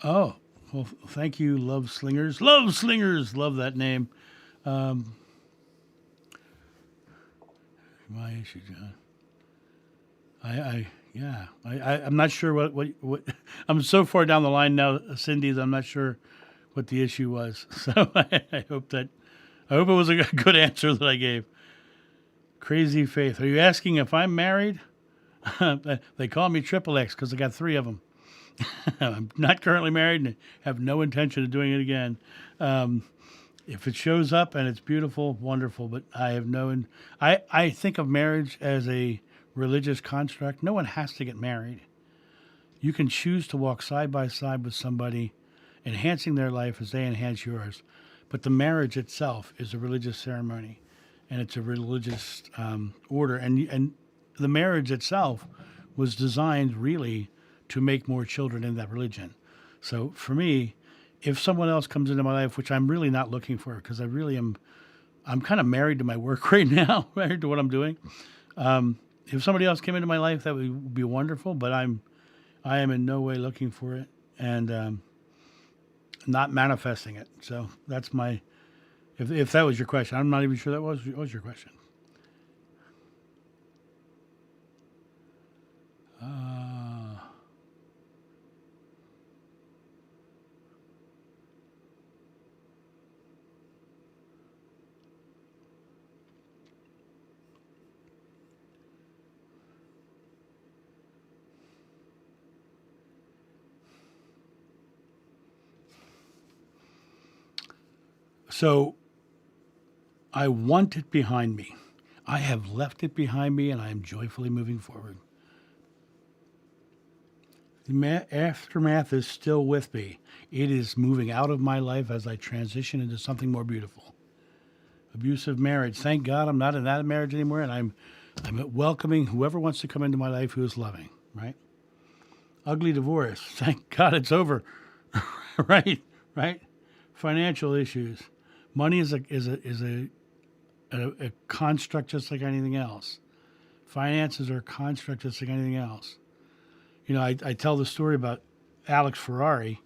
Oh, well, thank you, Love Slingers. Love Slingers. Love that name. My issue, John. I'm not sure what. I'm so far down the line now, Cindy, that I'm not sure what the issue was. So I hope it was a good answer that I gave. Crazy Faith. Are you asking if I'm married? They call me Triple X because I got 3 of them. I'm not currently married and have no intention of doing it again. If it shows up and it's beautiful, wonderful. But I have I think of marriage as a religious construct. No one has to get married. You can choose to walk side by side with somebody, enhancing their life as they enhance yours. But the marriage itself is a religious ceremony, and it's a religious order. And the marriage itself was designed really to make more children in that religion. So for me, if someone else comes into my life, which I'm really not looking for, because I'm kind of married to my work right now, married to what I'm doing. If somebody else came into my life, that would be wonderful. But I am in no way looking for it, and not manifesting it. So that's my. If that was your question, I'm not even sure that was your question. So I want it behind me. I have left it behind me, and I am joyfully moving forward. The aftermath is still with me. It is moving out of my life as I transition into something more beautiful. Abusive marriage. Thank God I'm not in that marriage anymore, and I'm welcoming whoever wants to come into my life who is loving. Right. Ugly divorce. Thank God it's over. Right. Financial issues. Money is a construct just like anything else. Finances are a construct just like anything else. I tell the story about Alex Ferrari.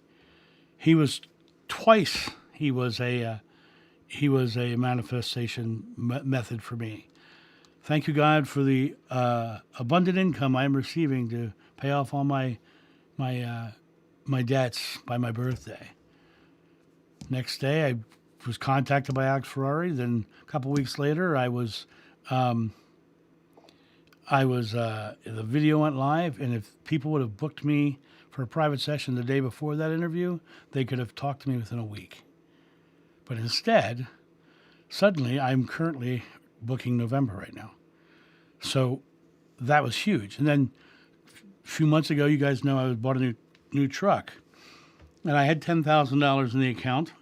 He was twice. He was a manifestation method for me. Thank you, God, for the abundant income I am receiving to pay off all my debts by my birthday. Next day, I was contacted by Alex Ferrari. Then a couple weeks later, the video went live, and if people would have booked me for a private session the day before that interview, they could have talked to me within a week. But instead, suddenly, I'm currently booking November right now. So that was huge. And then a few months ago, you guys know I bought a new truck, and I had $10,000 in the account,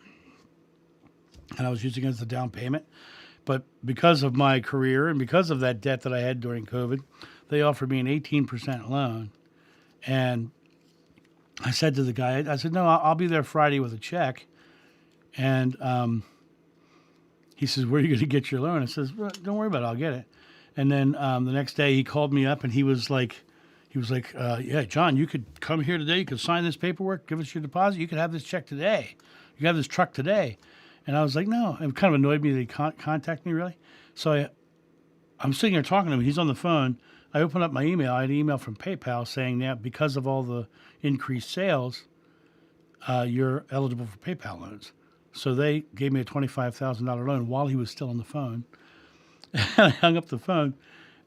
and I was using it as a down payment. But because of my career and because of that debt that I had during COVID, they offered me an 18% loan. And I said to the guy, I said, no, I'll be there Friday with a check. And he says, where are you going to get your loan? I says, well, don't worry about it. I'll get it. And then the next day he called me up and he was like, yeah, John, you could come here today. You could sign this paperwork, give us your deposit. You could have this check today. You could have this truck today. And I was like, no. It kind of annoyed me that he contacted me, really. So I'm sitting here talking to him. He's on the phone. I opened up my email. I had an email from PayPal saying that because of all the increased sales, you're eligible for PayPal loans. So they gave me a $25,000 loan while he was still on the phone. And I hung up the phone.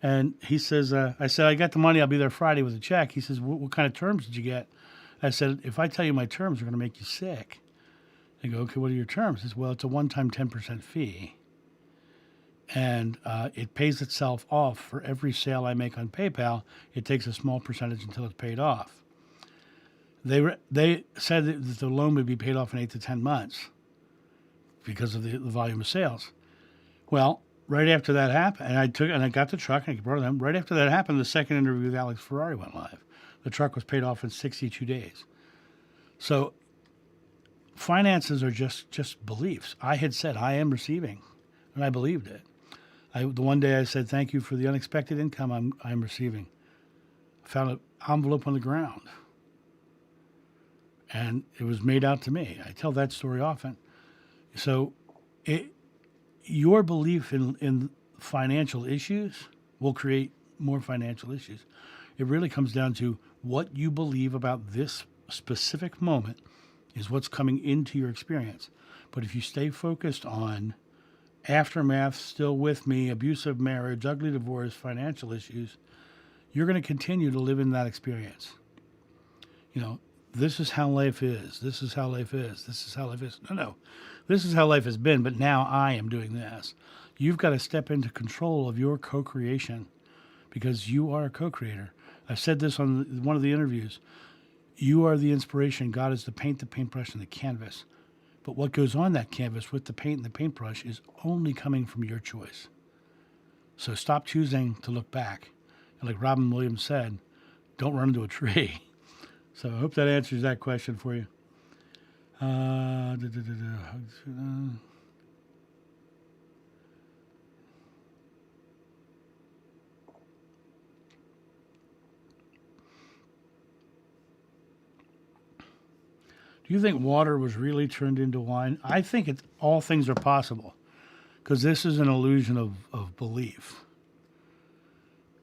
And he says, I said, I got the money. I'll be there Friday with a check. He says, what kind of terms did you get? I said, if I tell you my terms, they're going to make you sick. I go, okay, what are your terms? He says, well, it's a one-time 10% fee. And it pays itself off for every sale I make on PayPal. It takes a small percentage until it's paid off. They said that the loan would be paid off in 8 to 10 months because of the volume of sales. Well, right after that happened, and I got the truck and I brought them. Right after that happened, the second interview with Alex Ferrari went live. The truck was paid off in 62 days. So finances are just beliefs. I had said I am receiving, and I believed it. The one day I said thank you for the unexpected income I'm receiving. I found an envelope on the ground, and it was made out to me. I tell that story often. So, your belief in financial issues will create more financial issues. It really comes down to what you believe about this specific moment is what's coming into your experience. But if you stay focused on aftermath, still with me, abusive marriage, ugly divorce, financial issues, you're going to continue to live in that experience. This is how life is. This is how life is. This is how life is. No. This is how life has been, but now I am doing this. You've got to step into control of your co-creation because you are a co-creator. I've said this on one of the interviews. You are the inspiration. God is the paint, the paintbrush, and the canvas. But what goes on that canvas with the paint and the paintbrush is only coming from your choice. So stop choosing to look back. And like Robin Williams said, don't run into a tree. So I hope that answers that question for you. Do you think water was really turned into wine? I think all things are possible because this is an illusion of belief.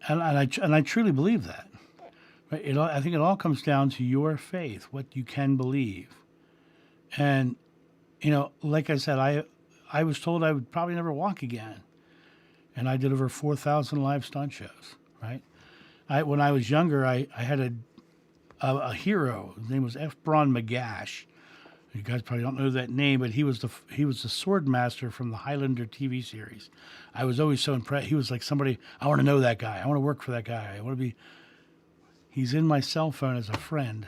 And I truly believe that. Right? I think it all comes down to your faith, what you can believe. And, like I said, I was told I would probably never walk again. And I did over 4,000 live stunt shows, right? When I was younger, I had a hero. His name was F. Braun McGash. You guys probably don't know that name, but he was the sword master from the Highlander TV series. I was always so impressed. He was like somebody, I want to know that guy. I want to work for that guy. He's in my cell phone as a friend.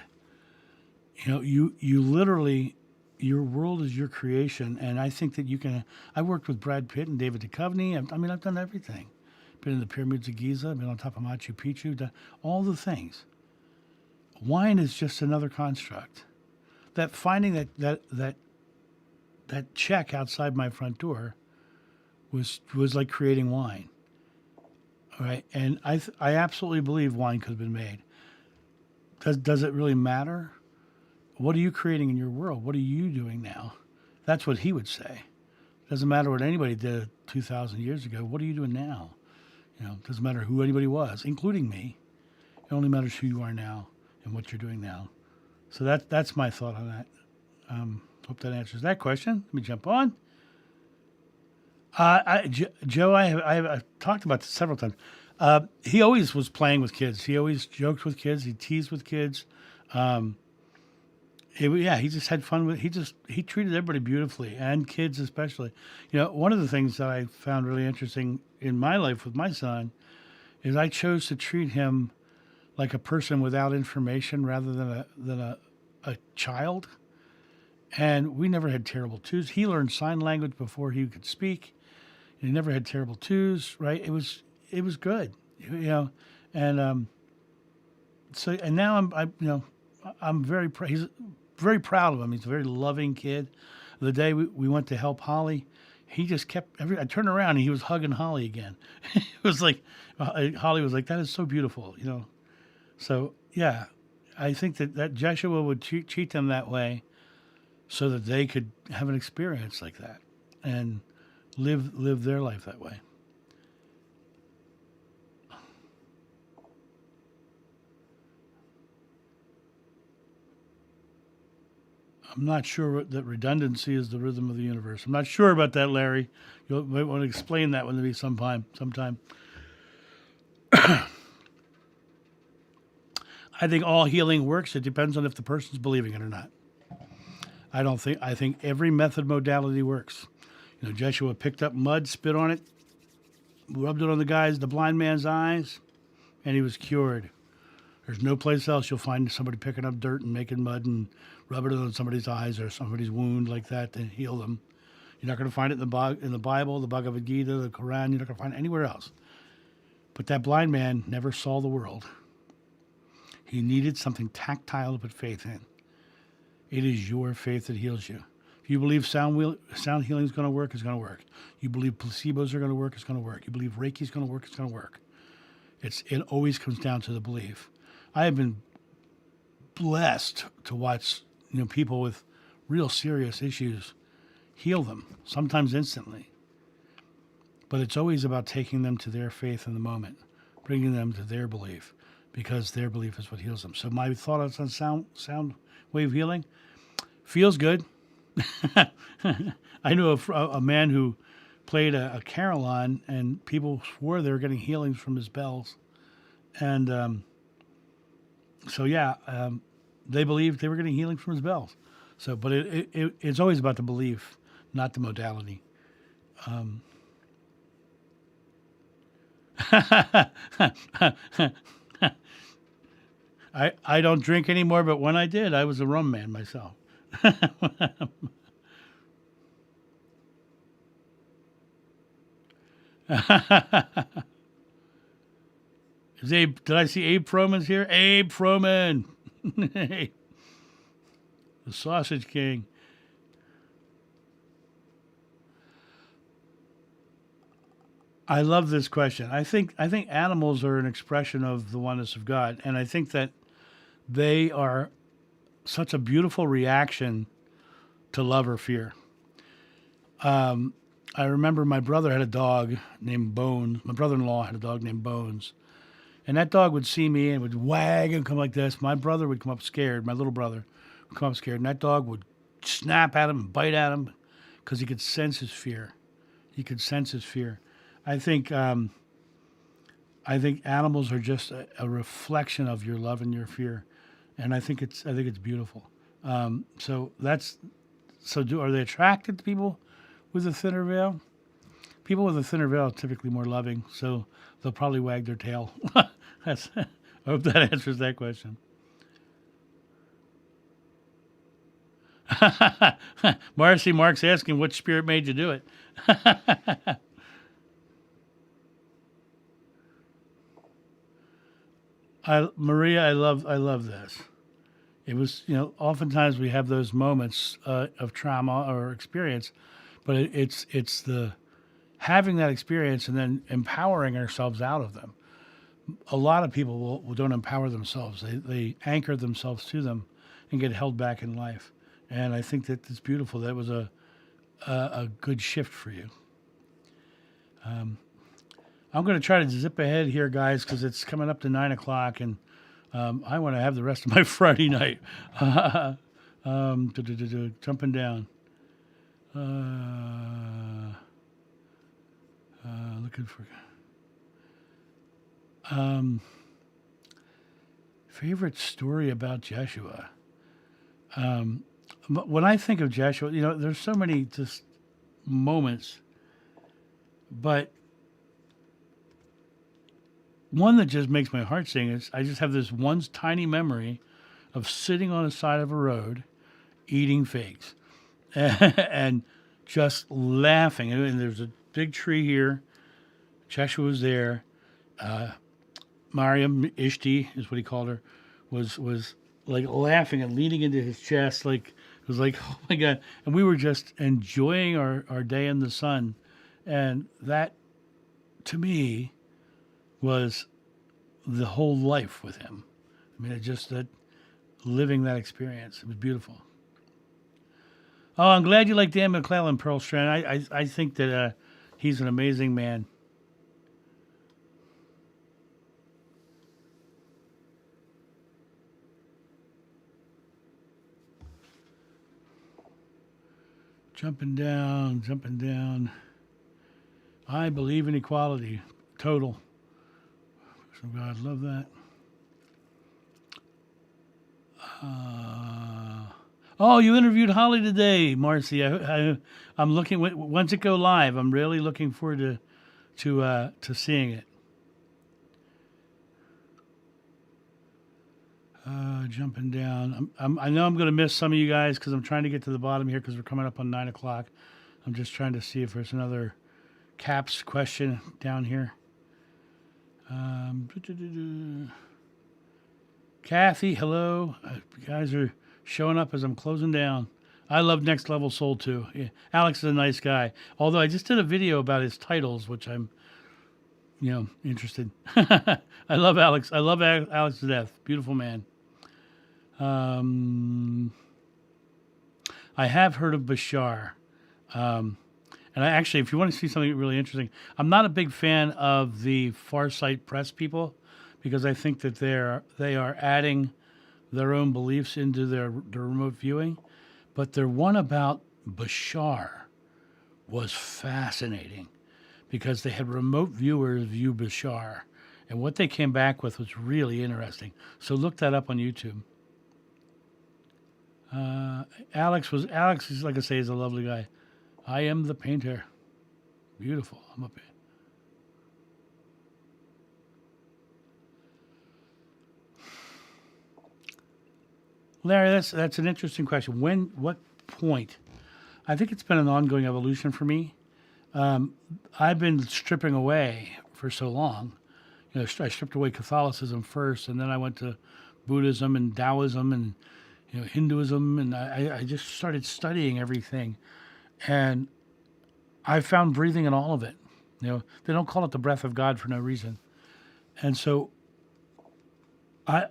You literally, your world is your creation, and I think that you can. I worked with Brad Pitt and David Duchovny. I've done everything. Been in the pyramids of Giza. Been on top of Machu Picchu. Done all the things. Wine is just another construct. That finding that check outside my front door was like creating wine. All right, and I absolutely believe wine could have been made. Does it really matter? What are you creating in your world? What are you doing now? That's what he would say. Doesn't matter what anybody did 2,000 years ago. What are you doing now? Doesn't matter who anybody was, including me. It only matters who you are now and what you're doing now. So that's my thought on that. Hope that answers that question. Let me jump on. Joe, I've talked about this several times. He always was playing with kids. He always joked with kids. He teased with kids. He just had fun with. He treated everybody beautifully, and kids especially. One of the things that I found really interesting in my life with my son is I chose to treat him like a person without information rather than a child. And we never had terrible twos. He learned sign language before he could speak. He never had terrible twos, right? It was good, and and now I'm very he's very proud of him. He's a very loving kid. The day we went to help Holly, he just kept I turned around and he was hugging Holly again. It was like Holly was like, "That is so beautiful," So yeah, I think that Joshua would treat them that way, so that they could have an experience like that and live their life that way. I'm not sure that redundancy is the rhythm of the universe. I'm not sure about that, Larry. You might want to explain that one to me sometime. I think all healing works. It depends on if the person's believing it or not. I think every method modality works. Joshua picked up mud, spit on it, rubbed it on the blind man's eyes, and he was cured. There's no place else you'll find somebody picking up dirt and making mud and rubbing it on somebody's eyes or somebody's wound like that to heal them. You're not going to find it in the Bible, the Bhagavad Gita, the Quran. You're not going to find it anywhere else. But that blind man never saw the world. He needed something tactile to put faith in. It is your faith that heals you. If you believe sound healing is going to work, it's going to work. You believe placebos are going to work, it's going to work. You believe Reiki is going to work, it's going to work. It always comes down to the belief. I have been blessed to watch people with real serious issues heal them, sometimes instantly. But it's always about taking them to their faith in the moment, bringing them to their belief, because their belief is what heals them. So my thoughts on sound wave healing feels good. I knew a man who played a carillon, and people swore they were getting healings from his bells. And they believed they were getting healing from his bells. So, but it's always about the belief, not the modality. I don't drink anymore, but when I did, I was a rum man myself. Did I see Abe Froman's here? Abe Froman, the Sausage King. I love this question. I think animals are an expression of the oneness of God, and I think that they are such a beautiful reaction to love or fear. I remember my brother had a dog named Bones. My brother-in-law had a dog named Bones. And that dog would see me and would wag and come like this. My brother would come up scared. My little brother would come up scared. And that dog would snap at him and bite at him because he could sense his fear. He could sense his fear. I think animals are just a reflection of your love and your fear. And I think it's beautiful. Are they attracted to people with a thinner veil? People with a thinner veil are typically more loving, so they'll probably wag their tail. I hope that answers that question. Mark's asking what spirit made you do it. Maria, I love this. It was, oftentimes we have those moments of trauma or experience, but it's the having that experience and then empowering ourselves out of them. A lot of people don't empower themselves. They anchor themselves to them and get held back in life. And I think that it's beautiful. That was a good shift for you. I'm going to try to zip ahead here, guys, because it's coming up to 9 o'clock, and I want to have the rest of my Friday night. Jumping down. Looking for favorite story about Jeshua. When I think of Jeshua, there's so many just moments, but one that just makes my heart sing is I just have this one tiny memory of sitting on the side of a road eating figs and just laughing. And there's a big tree here. Jeshua was there. Mariam, Ishti is what he called her, was like laughing and leaning into his chest. Like, it was like, oh my God. And we were just enjoying our day in the sun. And that, to me, was the whole life with him. I mean, it just that living that experience. It was beautiful. Oh, I'm glad you like Dan McClellan, Pearl Strand. I think that he's an amazing man. Jumping down. I believe in equality. Total. So God, love that. Oh, you interviewed Holly today, Marcy. I'm looking. Once it go live, I'm really looking forward to seeing it. Jumping down. I know I'm going to miss some of you guys because I'm trying to get to the bottom here because we're coming up on 9 o'clock. I'm just trying to see if there's another caps question down here. Kathy, hello. You guys are showing up as I'm closing down. I love Next Level Soul too. Yeah. Alex is a nice guy. Although I just did a video about his titles, which I'm, interested. I love Alex. I love Alex to death. Beautiful man. I have heard of Bashar. And I actually, if you want to see something really interesting, I'm not a big fan of the Farsight Press people because I think that they are adding their own beliefs into their remote viewing. But their one about Bashar was fascinating because they had remote viewers view Bashar. And what they came back with was really interesting. So look that up on YouTube. Alex is, like I say, is a lovely guy. I am the painter. Beautiful. I'm up here. Larry, that's an interesting question. What point? I think it's been an ongoing evolution for me. I've been stripping away for so long. I stripped away Catholicism first, and then I went to Buddhism and Taoism and Hinduism, and I just started studying everything. And I found breathing in all of it. They don't call it the breath of God for no reason. And so I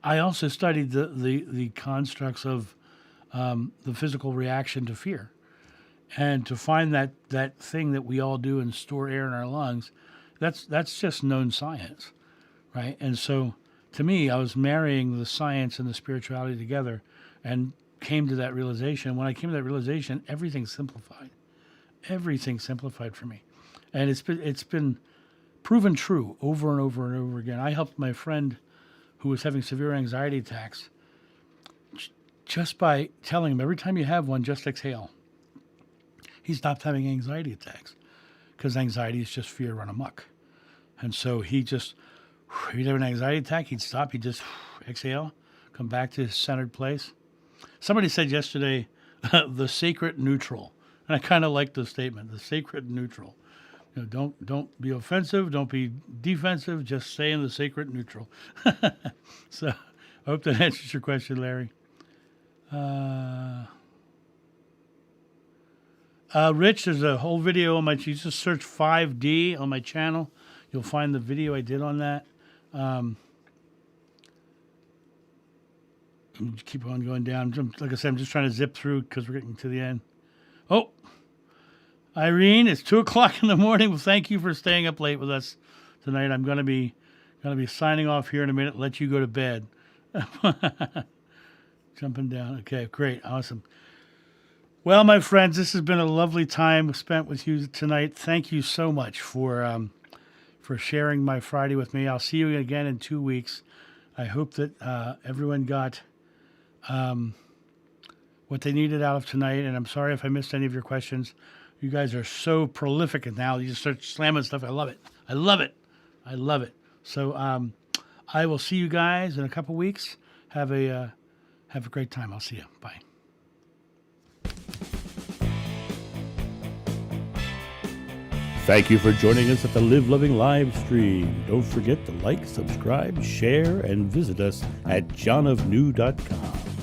also studied the constructs of the physical reaction to fear. And to find that thing that we all do and store air in our lungs, that's just known science, right? And so to me, I was marrying the science and the spirituality together and came to that realization. When I came to that realization, everything simplified. Everything simplified for me. And it's been proven true over and over and over again. I helped my friend who was having severe anxiety attacks just by telling him, every time you have one, just exhale. He stopped having anxiety attacks because anxiety is just fear run amok. And so he'd have an anxiety attack, he'd stop, he'd just exhale, come back to his centered place. Somebody said yesterday, the sacred neutral. And I kind of like the statement, the sacred neutral. Don't be offensive, don't be defensive, just stay in the sacred neutral. So I hope that answers your question, Larry. Rich, there's a whole video on you just search 5D on my channel. You'll find the video I did on that. Keep on going down. Like I said, I'm just trying to zip through because we're getting to the end. Oh, Irene, it's 2 o'clock in the morning. Well, thank you for staying up late with us tonight. I'm going to be signing off here in a minute. Let you go to bed. Jumping down. Okay, great, awesome. Well, my friends, this has been a lovely time spent with you tonight. Thank you so much for sharing my Friday with me. I'll see you again in 2 weeks. I hope that everyone got what they needed out of tonight. And I'm sorry if I missed any of your questions. You guys are so prolific now. You just start slamming stuff. I love it. I love it. I love it. So I will see you guys in a couple weeks. Have a great time. I'll see you. Bye. Thank you for joining us at the Live Loving live stream. Don't forget to like, subscribe, share, and visit us at johnofnew.com.